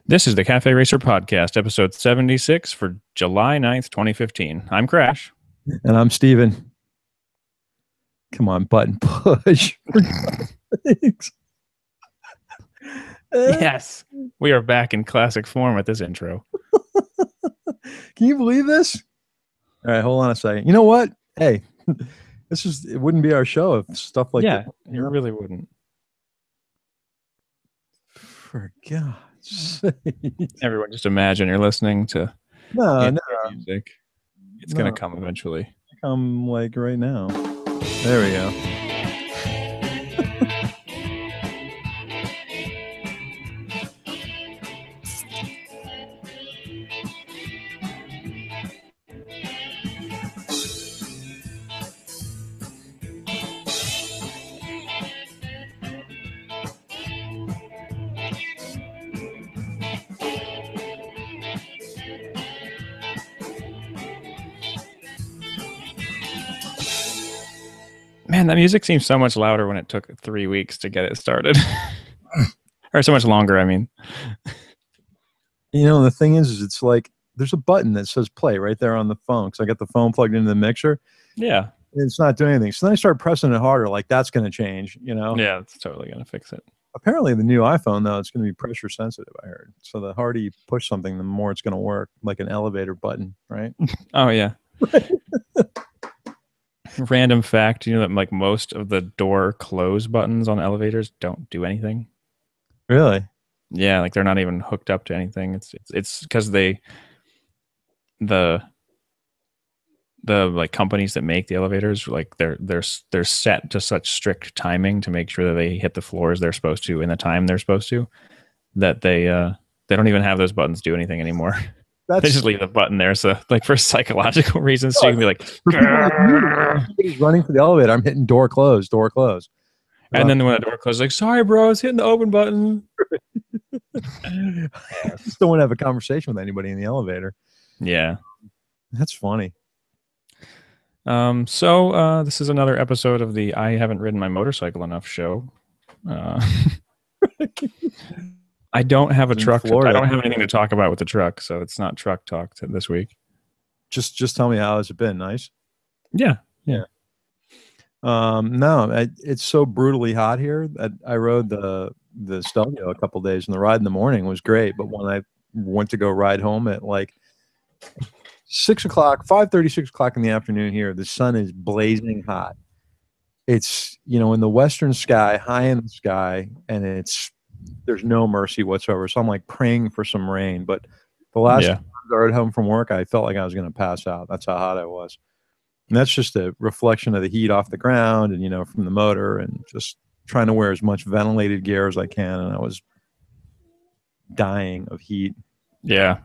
This is the Cafe Racer Podcast, episode 76 for July 9th, 2015. I'm Crash. And I'm Steven. Come on, button push. Yes, we are back in classic form at this intro. Can you believe this? All right, hold on a second. You know what? Hey, it wouldn't be our show if stuff like that. Yeah, it really wouldn't. For God's sake. Everyone just imagine you're listening to music. It's going to come eventually. Come like right now. There we go. Man, that music seems so much louder when it took 3 weeks to get it started. Or so much longer, I mean. You know, the thing is it's like there's a button that says play right there on the phone because I got the phone plugged into the mixer. Yeah. It's not doing anything. So then I start pressing it harder, like that's going to change, you know? Yeah, it's totally going to fix it. Apparently, the new iPhone, though, it's going to be pressure sensitive, I heard. So the harder you push something, the more it's going to work, like an elevator button, right? Oh, yeah. Random fact, you know that like most of the door close buttons on elevators don't do anything? Really? Yeah, like they're not even hooked up to anything. It's because the like companies that make the elevators, like they're set to such strict timing to make sure that they hit the floors they're supposed to in the time they're supposed to, that they don't even have those buttons do anything anymore. They just leave the button there, so like for psychological reasons, so you can be like, somebody's running for the elevator. I'm hitting door close. And then when the door closes, like, sorry, bro, I was hitting the open button. I just don't want to have a conversation with anybody in the elevator. Yeah, that's funny. So this is another episode of the I Haven't Ridden My Motorcycle Enough show. I don't have a truck. I don't have anything to talk about with the truck, so it's not truck talk this week. Just tell me, how has it been? Nice? Yeah. No, it's so brutally hot here that I rode the Stelvio a couple days, and the ride in the morning was great. But when I went to go ride home at like 5:30, 6 o'clock in the afternoon here, the sun is blazing hot. It's, you know, in the western sky, high in the sky, and there's no mercy whatsoever. So I'm like praying for some rain. But the last time I got home from work, I felt like I was going to pass out. That's how hot I was. And that's just a reflection of the heat off the ground and, you know, from the motor, and just trying to wear as much ventilated gear as I can. And I was dying of heat. Yeah.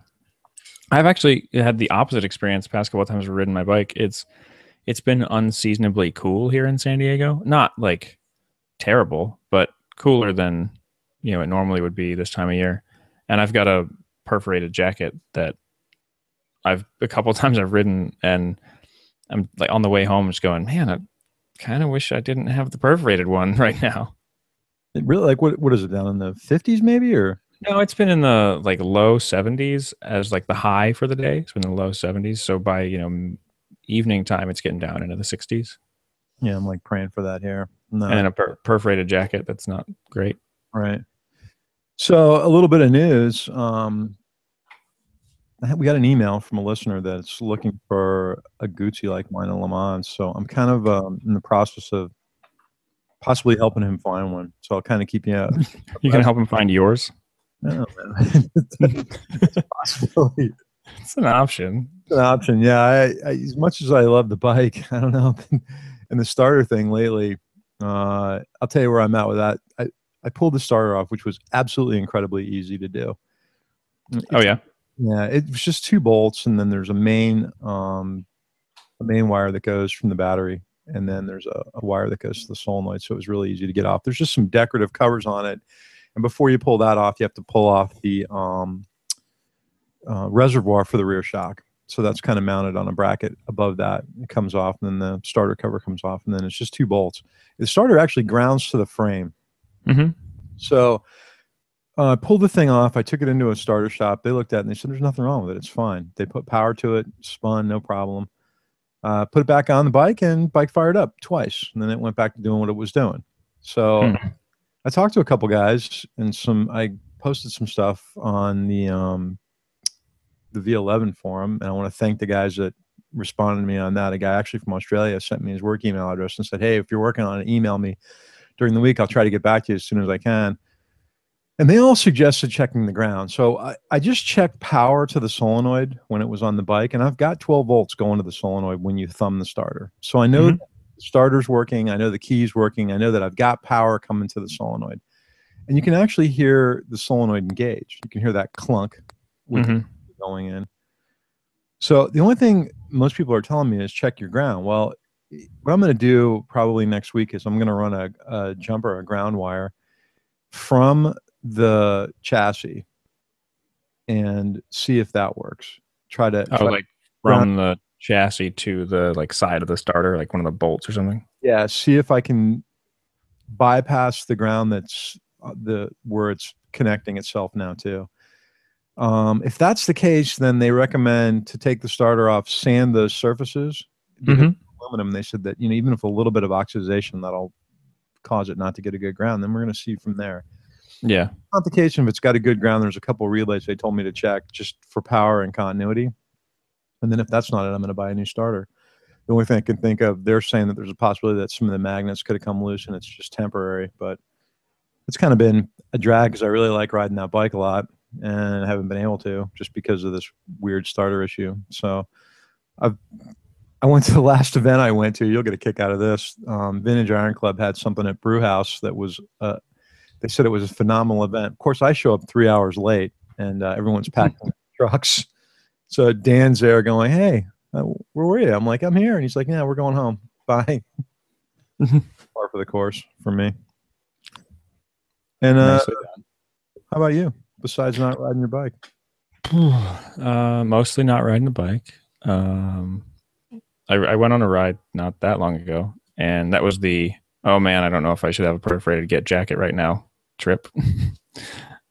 I've actually had the opposite experience the past couple of times I've ridden my bike. It's been unseasonably cool here in San Diego. Not like terrible, but cooler than, you know, it normally would be this time of year. And I've got a perforated jacket that a couple of times I've ridden, and I'm like on the way home just going, man, I kind of wish I didn't have the perforated one right now. It really, like, what is it, down in the 50s maybe? Or no, it's been in the like low 70s as like the high for the day. It's been in the low 70s. So by, you know, evening time, it's getting down into the 60s. Yeah, I'm like praying for that here. No. And a perforated jacket, that's not great. Right. So a little bit of news. We got an email from a listener that's looking for a Guzzi like mine in Le Mans. So I'm kind of in the process of possibly helping him find one. So I'll kind of keep you out. You can help him find yours? No, man. It's a possibility. It's an option. It's an option. Yeah. I as much as I love the bike, I don't know. And the starter thing lately, I'll tell you where I'm at with that. I pulled the starter off, which was absolutely incredibly easy to do. Oh, yeah? Yeah, it was just 2 bolts, and then there's a main wire that goes from the battery, and then there's a wire that goes to the solenoid, so it was really easy to get off. There's just some decorative covers on it, and before you pull that off, you have to pull off the reservoir for the rear shock. So that's kind of mounted on a bracket above that. It comes off, and then the starter cover comes off, and then it's just 2 bolts. The starter actually grounds to the frame. Mm-hmm. So I pulled the thing off. I took it into a starter shop. They looked at it and they said, "There's nothing wrong with it. It's fine." They put power to it, spun, no problem. Put it back on the bike, and bike fired up twice, and then it went back to doing what it was doing. So I talked to a couple guys, and I posted some stuff on the V11 forum, and I want to thank the guys that responded to me on that. A guy actually from Australia sent me his work email address and said, "Hey, if you're working on it, email me during the week. I'll try to get back to you as soon as I can." And they all suggested checking the ground. So I just checked power to the solenoid when it was on the bike, and I've got 12 volts going to the solenoid when you thumb the starter. So I know the starter's working. I know the key's working. I know that I've got power coming to the solenoid. And you can actually hear the solenoid engage. You can hear that clunk with going in. So the only thing most people are telling me is check your ground. Well, what I'm going to do probably next week is I'm going to run a jumper, a ground wire from the chassis and see if that works. Try like from the chassis to the like side of the starter, like one of the bolts or something. Yeah, see if I can bypass the ground that's where it's connecting itself now too. If that's the case, then they recommend to take the starter off, sand the surfaces. Aluminum, they said that, you know, even if a little bit of oxidation, that'll cause it not to get a good ground. Then we're going to see from there. Yeah. Not the case if it's got a good ground. There's a couple of relays they told me to check just for power and continuity. And then if that's not it, I'm going to buy a new starter. The only thing I can think of, they're saying that there's a possibility that some of the magnets could have come loose and it's just temporary. But it's kind of been a drag because I really like riding that bike a lot and I haven't been able to just because of this weird starter issue. So I went to the last event I went to. You'll get a kick out of this. Vintage Iron Club had something at Brewhouse that was they said it was a phenomenal event. Of course, I show up 3 hours late, and everyone's packing trucks. So Dan's there going, "Hey, where were you?" I'm like, "I'm here." And he's like, "Yeah, we're going home. Bye." Par for the course for me. And how about you, besides not riding your bike? Mostly not riding a bike. I went on a ride not that long ago, and that was the, oh man, I don't know if I should have a perforated get jacket right now trip.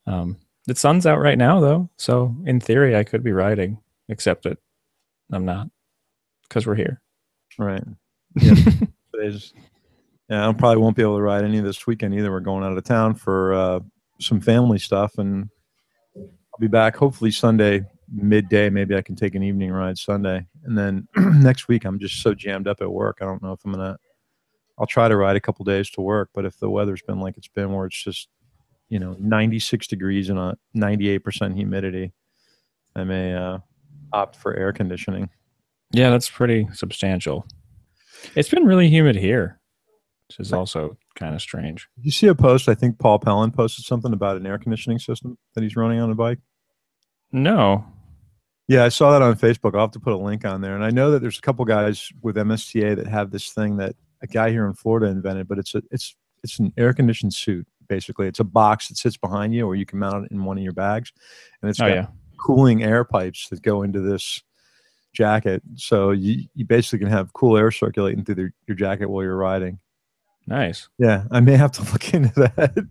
The sun's out right now though, so in theory I could be riding, except that I'm not because we're here. Right. Yeah. I probably won't be able to ride any this weekend either. We're going out of town for some family stuff, and I'll be back hopefully Sunday midday. Maybe I can take an evening ride Sunday, and then next week I'm just so jammed up at work. I don't know if I'll try to ride a couple days to work, but if the weather's been like it's been, where it's just, you know, 96 degrees and a 98% humidity, I may opt for air conditioning. Yeah, that's pretty substantial. It's been really humid here, which is also kind of strange. Did you see a post? I think Paul Pellin posted something about an air conditioning system that he's running on a bike. No. Yeah, I saw that on Facebook. I'll have to put a link on there. And I know that there's a couple guys with MSTA that have this thing that a guy here in Florida invented, but it's an air conditioned suit. Basically, it's a box that sits behind you, or you can mount it in one of your bags, and it's got cooling air pipes that go into this jacket. So you basically can have cool air circulating through your jacket while you're riding. Nice. Yeah, I may have to look into that.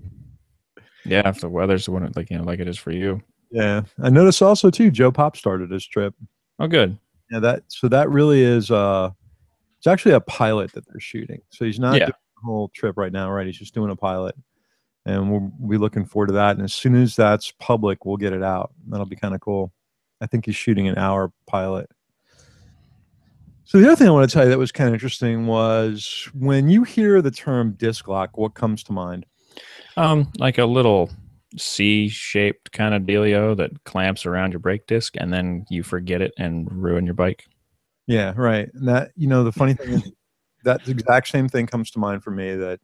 Yeah, if the weather's like it is for you. Yeah, I noticed also too, Joe Pop started his trip. Oh, good. Yeah, that really is. It's actually a pilot that they're shooting. So he's not doing the whole trip right now, right? He's just doing a pilot, and we'll be looking forward to that. And as soon as that's public, we'll get it out. That'll be kind of cool. I think he's shooting an hour pilot. So the other thing I want to tell you that was kind of interesting was when you hear the term disc lock, what comes to mind? Like a little C-shaped kind of dealio that clamps around your brake disc, and then you forget it and ruin your bike. Yeah, right. And that, you know, the funny thing is that the exact same thing comes to mind for me, that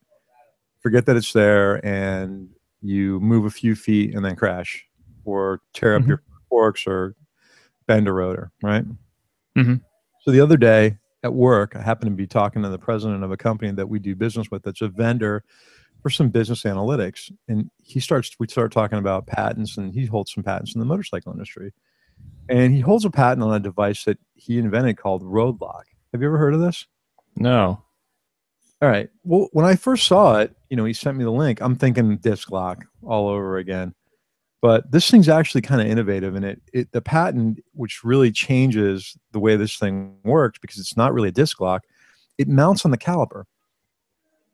forget that it's there and you move a few feet and then crash or tear up your forks or bend a rotor, right? So the other day at work, I happened to be talking to the president of a company that we do business with that's a vendor for some business analytics. And we start talking about patents, and he holds some patents in the motorcycle industry. And he holds a patent on a device that he invented called Road Lock. Have you ever heard of this? No. All right. Well, when I first saw it, you know, he sent me the link. I'm thinking disc lock all over again. But this thing's actually kind of innovative, and the patent, which really changes the way this thing works, because it's not really a disc lock, it mounts on the caliper,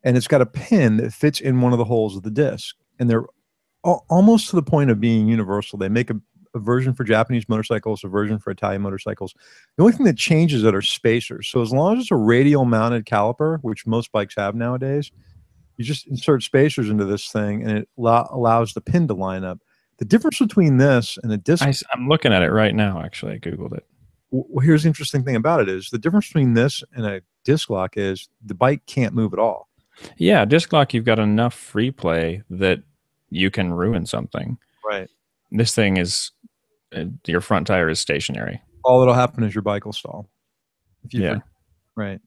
and it's got a pin that fits in one of the holes of the disc, and they're almost to the point of being universal. They make a version for Japanese motorcycles, a version for Italian motorcycles. The only thing that changes it are spacers. So as long as it's a radial mounted caliper, which most bikes have nowadays, you just insert spacers into this thing, and it allows the pin to line up. The difference between this and a disc... I'm looking at it right now, actually. I Googled it. Well, here's the interesting thing about it is the difference between this and a disc lock is the bike can't move at all. Yeah, disc lock, you've got enough free play that you can ruin something. Right. This thing is, your front tire is stationary. All that'll happen is your bike will stall. Right.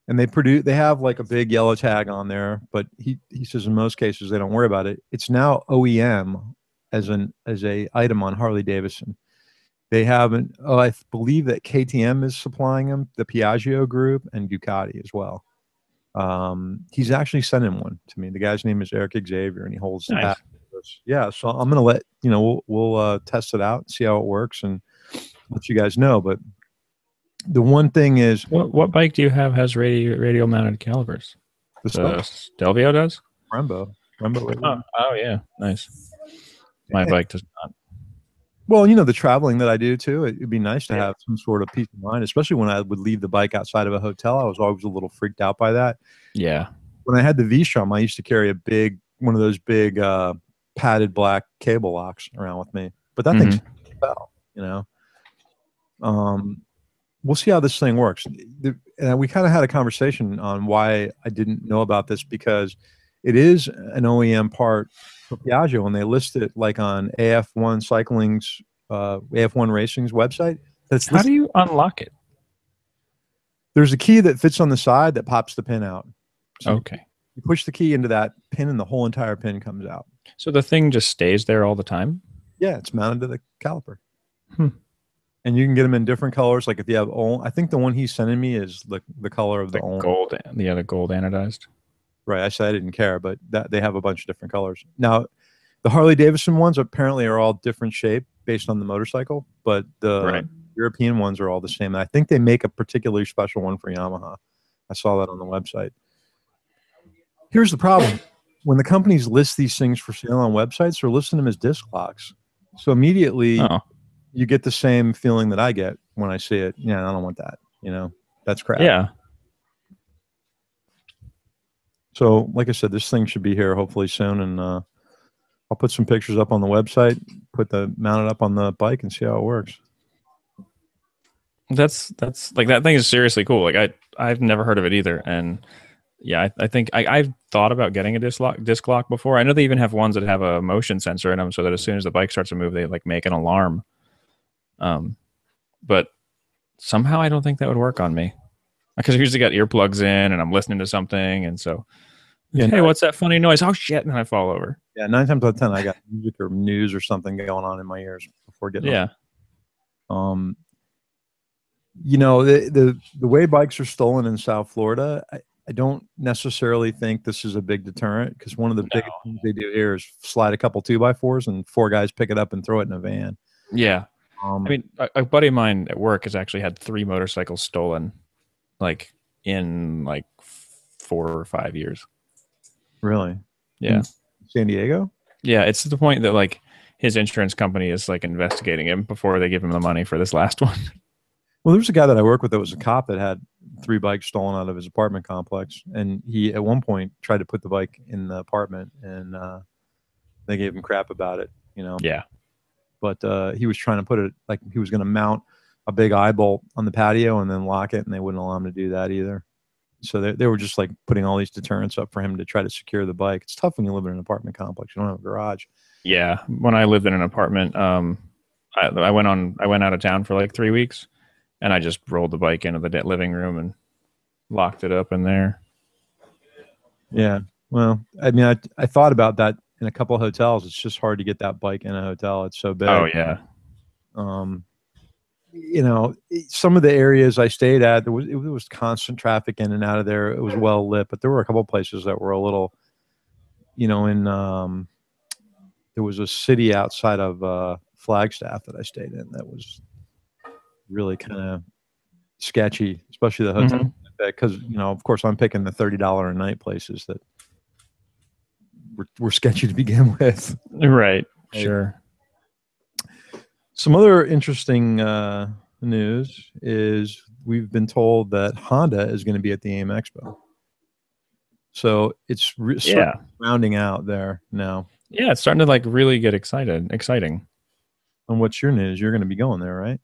And they have like a big yellow tag on there, but he says in most cases they don't worry about it. It's now OEM as a item on Harley Davidson. They haven't. Oh, I believe that KTM is supplying them, the Piaggio group, and Ducati as well. He's actually sending one to me. The guy's name is Eric Xavier, and he holds the patent. Yeah, so I'm gonna let we'll test it out, see how it works, and let you guys know. But the one thing is, what bike do you have has radial mounted calipers? The Stelvio does. Brembo. Oh yeah, nice. My bike does not. Well, the traveling that I do too, it'd be nice to have some sort of peace of mind, especially when I would leave the bike outside of a hotel. I was always a little freaked out by that. Yeah. When I had the V-Strom, I used to carry one of those big padded black cable locks around with me. But that thing's fell, We'll see how this thing works. And we kind of had a conversation on why I didn't know about this, because it is an OEM part for Piaggio, and they list it like on AF1 Cycling's, AF1 Racing's website. How do you unlock it? There's a key that fits on the side that pops the pin out. So okay. You push the key into that pin, and the whole entire pin comes out. So the thing just stays there all the time? Yeah, it's mounted to the caliper. And you can get them in different colors. Like if you have I think the one he's sending me is the color of the gold. The gold anodized. Right. I said I didn't care, but they have a bunch of different colors. Now, the Harley Davidson ones apparently are all different shape based on the motorcycle, but the European ones are all the same. And I think they make a particularly special one for Yamaha. I saw that on the website. Here's the problem. When the companies list these things for sale on websites, they're listing them as disc locks. So immediately you get the same feeling that I get when I see it. Yeah, I don't want that. That's crap. Yeah. So, like I said, this thing should be here hopefully soon, and I'll put some pictures up on the website, mount it up on the bike, and see how it works. That's like, that thing is seriously cool. Like I've never heard of it either, and yeah, I think I've thought about getting a disc lock before. I know they even have ones that have a motion sensor in them, so that as soon as the bike starts to move, they like make an alarm. But somehow I don't think that would work on me, because I usually got earplugs in and I'm listening to something, and so hey, what's that funny noise? Oh shit! And I fall over. Yeah, 9 times out of 10, I got music or news or something going on in my ears before getting. Yeah. On. The way bikes are stolen in South Florida, I don't necessarily think this is a big deterrent, because one of the biggest things they do here is slide a couple 2x4s and 4 guys pick it up and throw it in a van. Yeah. I mean, a buddy of mine at work has actually had 3 motorcycles stolen, like in like 4 or 5 years. Really? Yeah. San Diego? Yeah, it's to the point that like his insurance company is like investigating him before they give him the money for this last one. Well, there's a guy that I work with that was a cop that had 3 bikes stolen out of his apartment complex, and he at one point tried to put the bike in the apartment, and they gave him crap about it. Yeah. But he was trying to put it, like he was going to mount a big eye bolt on the patio and then lock it, and they wouldn't allow him to do that either. So they were just like putting all these deterrents up for him to try to secure the bike. It's tough when you live in an apartment complex. You don't have a garage. Yeah. When I lived in an apartment, I went out of town for like 3 weeks, and I just rolled the bike into the living room and locked it up in there. Yeah. Well, I mean, I thought about that in a couple of hotels. It's just hard to get that bike in a hotel. It's so big. Oh yeah. Some of the areas I stayed at, it was constant traffic in and out of there. It was well lit, but there were a couple of places that were a little, there there was a city outside of Flagstaff that I stayed in that was really kind of sketchy, especially the hotel. Because of course, I'm picking the $30 a night places that were sketchy to begin with. Right. Sure. Some other interesting news is we've been told that Honda is going to be at the AIM Expo. So it's sort of rounding out there now. Yeah, it's starting to like really get exciting. And what's your news? You're going to be going there, right?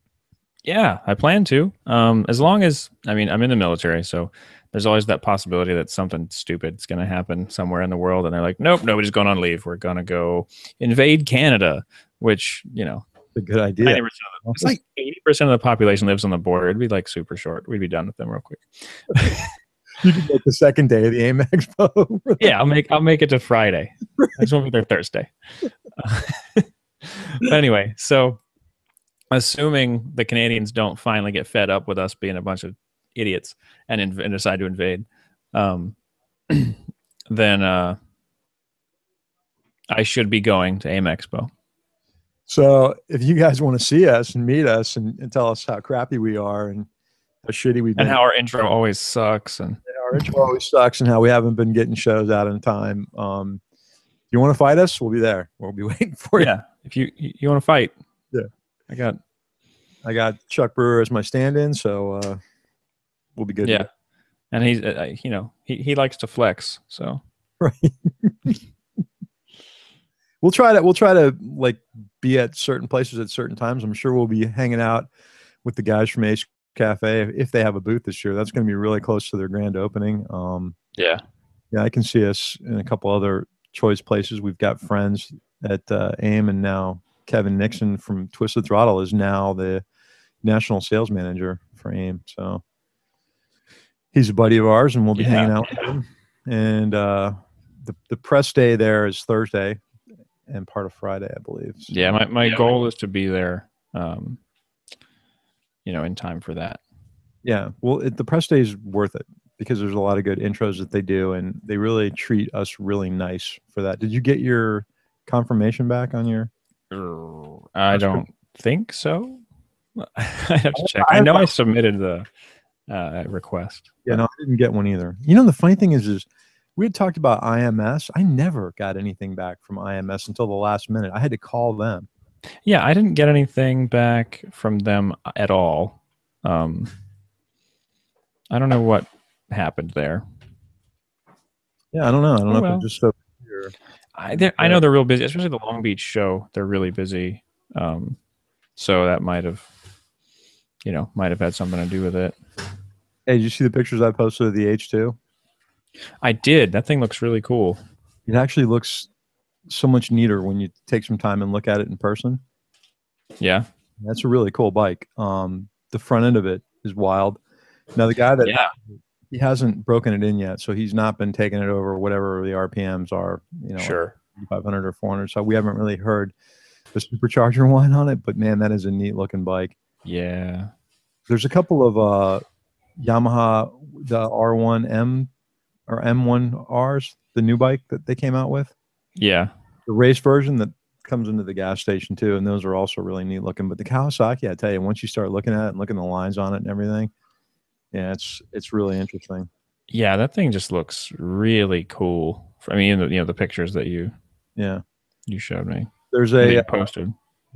Yeah, I plan to. As long as, I mean, I'm in the military, so there's always that possibility that something stupid's going to happen somewhere in the world, and they're like, nope, nobody's going on leave. We're going to go invade Canada, which, a good idea. It's like 80% of the population lives on the border. It'd be like super short. We'd be done with them real quick. You can make the second day of the AIM Expo. Yeah, I'll make it to Friday. I just won't be there Thursday. But anyway, so assuming the Canadians don't finally get fed up with us being a bunch of idiots and decide to invade, then I should be going to AIM Expo. So if you guys want to see us and meet us and tell us how crappy we are and how shitty we've been, and how our intro always sucks, and our intro always sucks, and how we haven't been getting shows out in time, if you want to fight us, we'll be there. We'll be waiting for you. Yeah, if you want to fight, yeah, I got Chuck Brewer as my stand-in, so we'll be good. Yeah, and he's he likes to flex, so right. We'll try to like be at certain places at certain times. I'm sure we'll be hanging out with the guys from Ace Cafe if they have a booth this year. That's going to be really close to their grand opening. Yeah, I can see us in a couple other choice places. We've got friends at AIM, and now Kevin Nixon from Twisted Throttle is now the national sales manager for AIM. So he's a buddy of ours, and we'll be hanging out with him. And the press day there is Thursday and part of Friday, I believe. So, yeah, my goal is to be there, in time for that. Yeah, well, the press day is worth it because there's a lot of good intros that they do, and they really treat us really nice for that. Did you get your confirmation back on your? I don't think so. I have to check. I know I submitted the request. Yeah, no, I didn't get one either. The funny thing is we had talked about IMS. I never got anything back from IMS until the last minute. I had to call them. Yeah, I didn't get anything back from them at all. I don't know what happened there. Yeah, I don't know. I don't know if they're just so here. I know they're real busy, especially the Long Beach show. They're really busy. So that might have had something to do with it. Hey, did you see the pictures I posted of the H2? I did. That thing looks really cool. It actually looks so much neater when you take some time and look at it in person. Yeah. That's a really cool bike. The front end of it is wild. Now, the guy that he hasn't broken it in yet, so he's not been taking it over whatever the RPMs are, sure, 500 or 400. So we haven't really heard the supercharger one on it, but man, that is a neat looking bike. Yeah. There's a couple of Yamaha, the R1M or M1Rs, the new bike that they came out with. Yeah. The race version that comes into the gas station too, and those are also really neat looking. But the Kawasaki, I tell you, once you start looking at it and looking at the lines on it and everything, yeah, it's really interesting. Yeah, that thing just looks really cool. I mean, the pictures that you showed me. There's posted.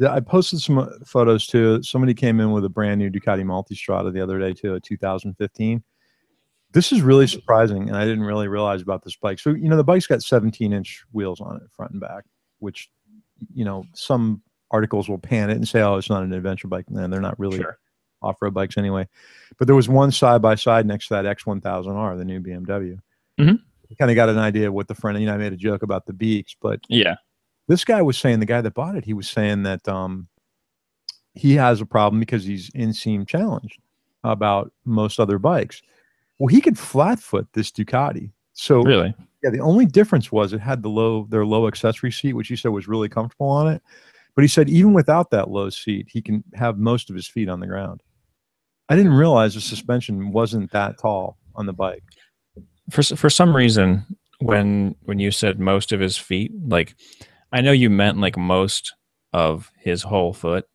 I posted some photos too. Somebody came in with a brand new Ducati Multistrada the other day too, a 2015. This is really surprising, and I didn't really realize about this bike. So, the bike's got 17-inch wheels on it, front and back, which, some articles will pan it and say, oh, it's not an adventure bike. And they're not really off-road bikes anyway. But there was one side-by-side next to that X1000R, the new BMW. Mm-hmm. You kind of got an idea of what the front end, I made a joke about the beaks, but yeah, this guy was saying, the guy that bought it, he was saying that he has a problem because he's inseam challenged about most other bikes. Well, he could flat foot this Ducati. So really, yeah, the only difference was it had their low accessory seat, which he said was really comfortable on it. But he said even without that low seat, he can have most of his feet on the ground. I didn't realize the suspension wasn't that tall on the bike. For some reason, when you said most of his feet, like I know you meant like most of his whole foot,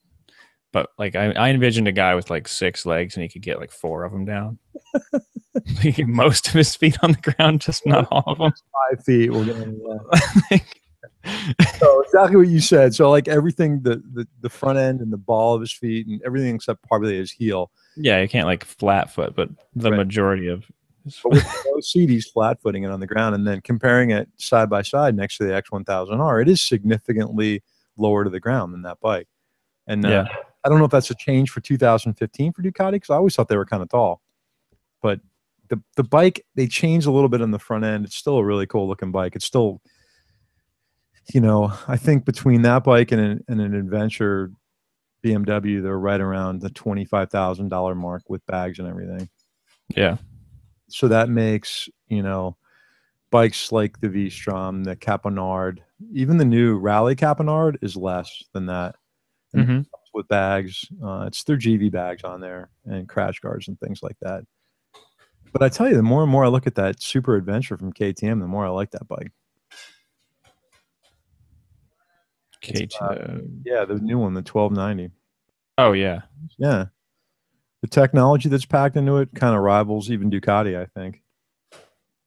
but like I envisioned a guy with like 6 legs and he could get like 4 of them down. He get most of his feet on the ground, just not all of them. 5 feet. We're going. So exactly what you said. So like everything, the front end and the ball of his feet and everything except probably his heel. Yeah, you can't like flat foot, but the Right. majority of his But with no seat, he's flat footing it on the ground, and then comparing it side by side next to the X1000R, it is significantly lower to the ground than that bike. And yeah, I don't know if that's a change for 2015 for Ducati, because I always thought they were kind of tall. But the bike, they changed a little bit on the front end. It's still a really cool looking bike. It's still, you know, I think between that bike and an adventure BMW, they're right around the $25,000 mark with bags and everything. yeah. So that makes, you know, bikes like the V-Strom, the Caponard, even the new Rally Caponard is less than that. And Mm-hmm. with bags, it's their GV bags on there and crash guards and things like that. But I tell you, the more and more I look at that Super Adventure from KTM, the more I like that bike. Yeah, the new one, the 1290. Oh yeah, Yeah. The technology that's packed into it kind of rivals even Ducati, I think.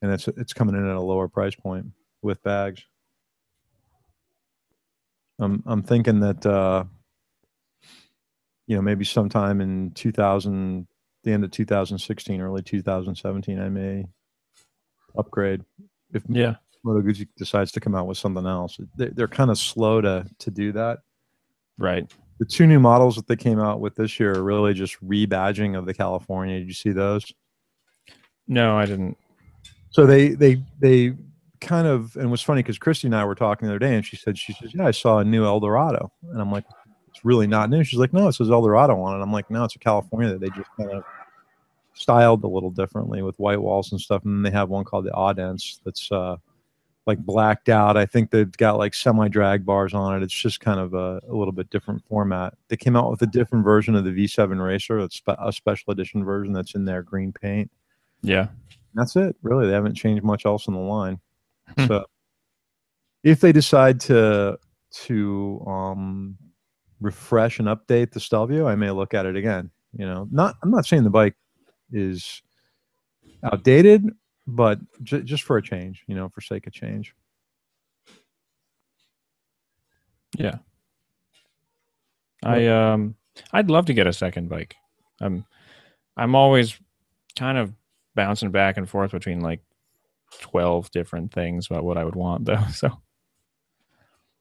And it's coming in at a lower price point with bags. I'm thinking that you know, maybe sometime in 2000, the end of 2016, early 2017, I may upgrade if yeah. Moto Guzzi decides to come out with something else. They're kind of slow to do that. Right. The 2 new models that they came out with this year are really just rebadging of the California. Did you see those? No, I didn't. So they kind of, and it was funny because Christy and I were talking the other day, and she says, yeah, I saw a new Eldorado, and I'm like, it's really not new. She's like, no, it says Eldorado on it. I'm like, no, it's a California that they just kind of styled a little differently with white walls and stuff. And then they have one called the Audence that's like blacked out. I think they've got like semi-drag bars on it. It's just kind of a little bit different format. They came out with a different version of the V7 Racer. It's a special edition version that's in their green paint. Yeah. That's it. Really, they haven't changed much else in the line. So if they decide to refresh and update the Stelvio, I may look at it again. You know, I'm not saying the bike is outdated, but just for a change, you know, for sake of change. Yeah. I'd love to get a second bike. I'm always kind of bouncing back and forth between like 12 different things about what I would want though. So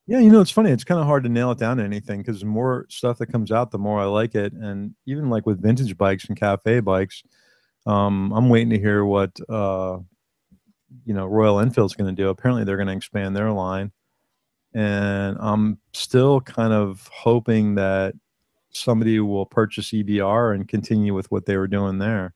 yeah, you know, it's funny. It's kind of hard to nail it down to anything because the more stuff that comes out, the more I like it. And even like with vintage bikes and cafe bikes, I'm waiting to hear what you know, Royal Enfield's going to do. Apparently, they're going to expand their line, and I'm still kind of hoping that somebody will purchase EBR and continue with what they were doing there.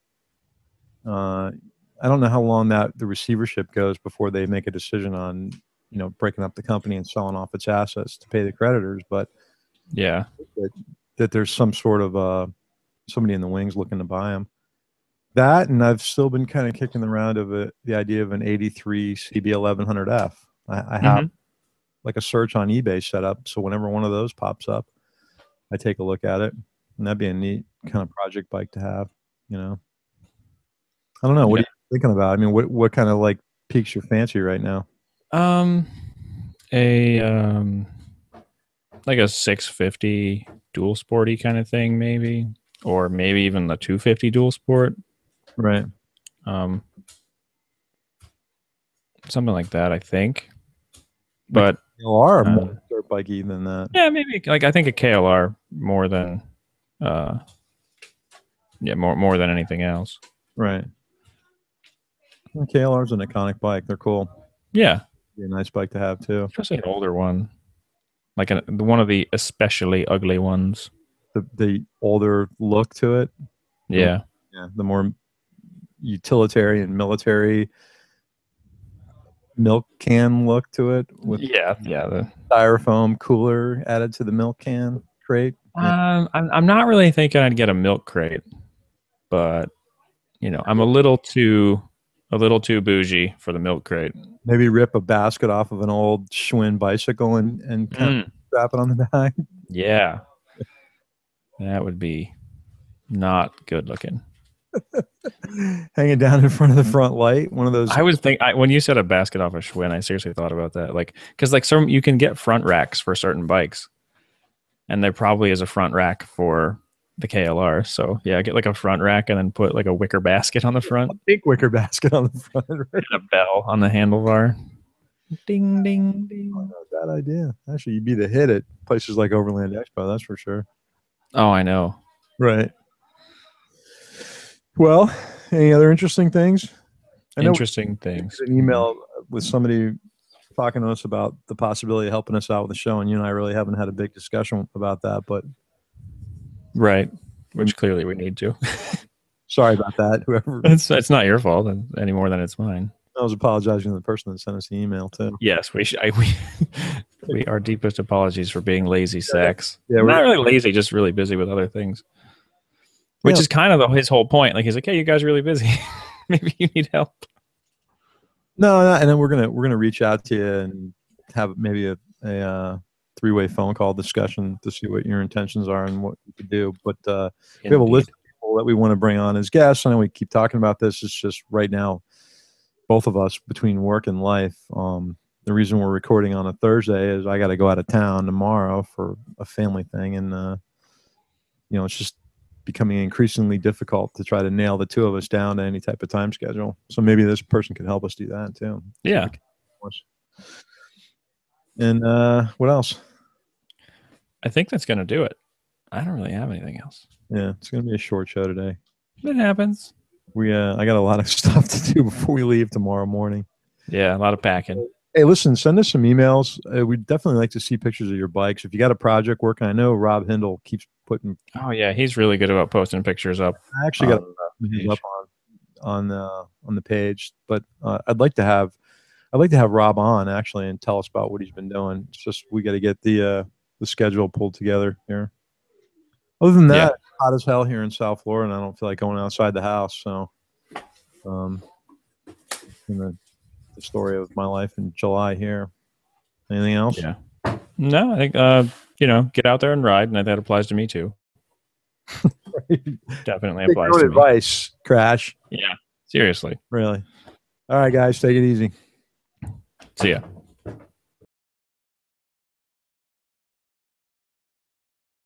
I don't know how long that the receivership goes before they make a decision on, you know, breaking up the company and selling off its assets to pay the creditors. But yeah, that there's some sort of somebody in the wings looking to buy them. That, and I've still been kind of kicking around of the idea of an 83 CB1100F. I have like a search on eBay set up, so whenever one of those pops up, I take a look at it, and that'd be a neat kind of project bike to have. You know, I don't know. What are you thinking about? I mean, what kind of like piques your fancy right now? Like a 650 dual sporty kind of thing, maybe, or maybe even the 250 dual sport. Right. Something like that, I think. But KLR more dirt bikey than that. Yeah, maybe like I think a KLR more than more than anything else. Right. Well, KLR's an iconic bike. They're cool. Yeah. Be a nice bike to have too. Especially an older one. Like one of the especially ugly ones. The older look to it. Yeah. Yeah. The more utilitarian, military milk can look to it with the styrofoam cooler added to the milk can crate. I'm not really thinking I'd get a milk crate, but you know, I'm a little too A little too bougie for the milk crate. Maybe rip a basket off of an old Schwinn bicycle and kind of strap it on the back. Yeah. That would be not good looking. Hang it down in front of the front light. One of those. I was thinking when you said a basket off a Schwinn, I seriously thought about that. Like, because like some you can get front racks for certain bikes, and there probably is a front rack for the KLR. So yeah, get like a front rack and then put like a wicker basket on the front. A big wicker basket on the front. Right? And a bell on the handlebar. Ding ding ding. Oh, not a bad idea. Actually, you'd be the hit at places like Overland Expo. That's for sure. Oh, I know. Right. Well, any other interesting things? Interesting things. An email with somebody talking to us about the possibility of helping us out with the show, and you and I really haven't had a big discussion about that. But right, which clearly we need to. Sorry about that. Whoever, it's not your fault any more than it's mine. I was apologizing to the person that sent us the email too. Yes, we our deepest apologies for being lazy sacks. Yeah, we're not really lazy, just really busy with other things. Which is kind of his whole point. Like he's like, "Hey, you guys are really busy. Maybe you need help." No, and then we're gonna reach out to you and have maybe a three-way phone call discussion to see what your intentions are and what you could do. But we have a list of people that we want to bring on as guests. I know we keep talking about this. It's just right now, both of us between work and life. The reason we're recording on a Thursday is I got to go out of town tomorrow for a family thing, and it's just becoming increasingly difficult to try to nail the two of us down to any type of time schedule. So maybe this person could help us do that too. Yeah. And what else? I think that's going to do it. I don't really have anything else. Yeah, it's going to be a short show today. It happens. I got a lot of stuff to do before we leave tomorrow morning. Yeah, a lot of packing. Hey, listen, send us some emails. We'd definitely like to see pictures of your bikes. If you got a project working, I know Rob Hindle keeps putting. Oh yeah, he's really good about posting pictures up. I actually got up on the page, but I'd like to have Rob on actually and tell us about what he's been doing. It's just we got to get the schedule pulled together here. Other than that, it's hot as hell here in South Florida, and I don't feel like going outside the house. So, the story of my life in July here. Anything else? Yeah. No, I think get out there and ride, and that applies to me too. Definitely applies to me. Advice, Crash. Yeah. Seriously. Really. All right, guys, take it easy. See ya.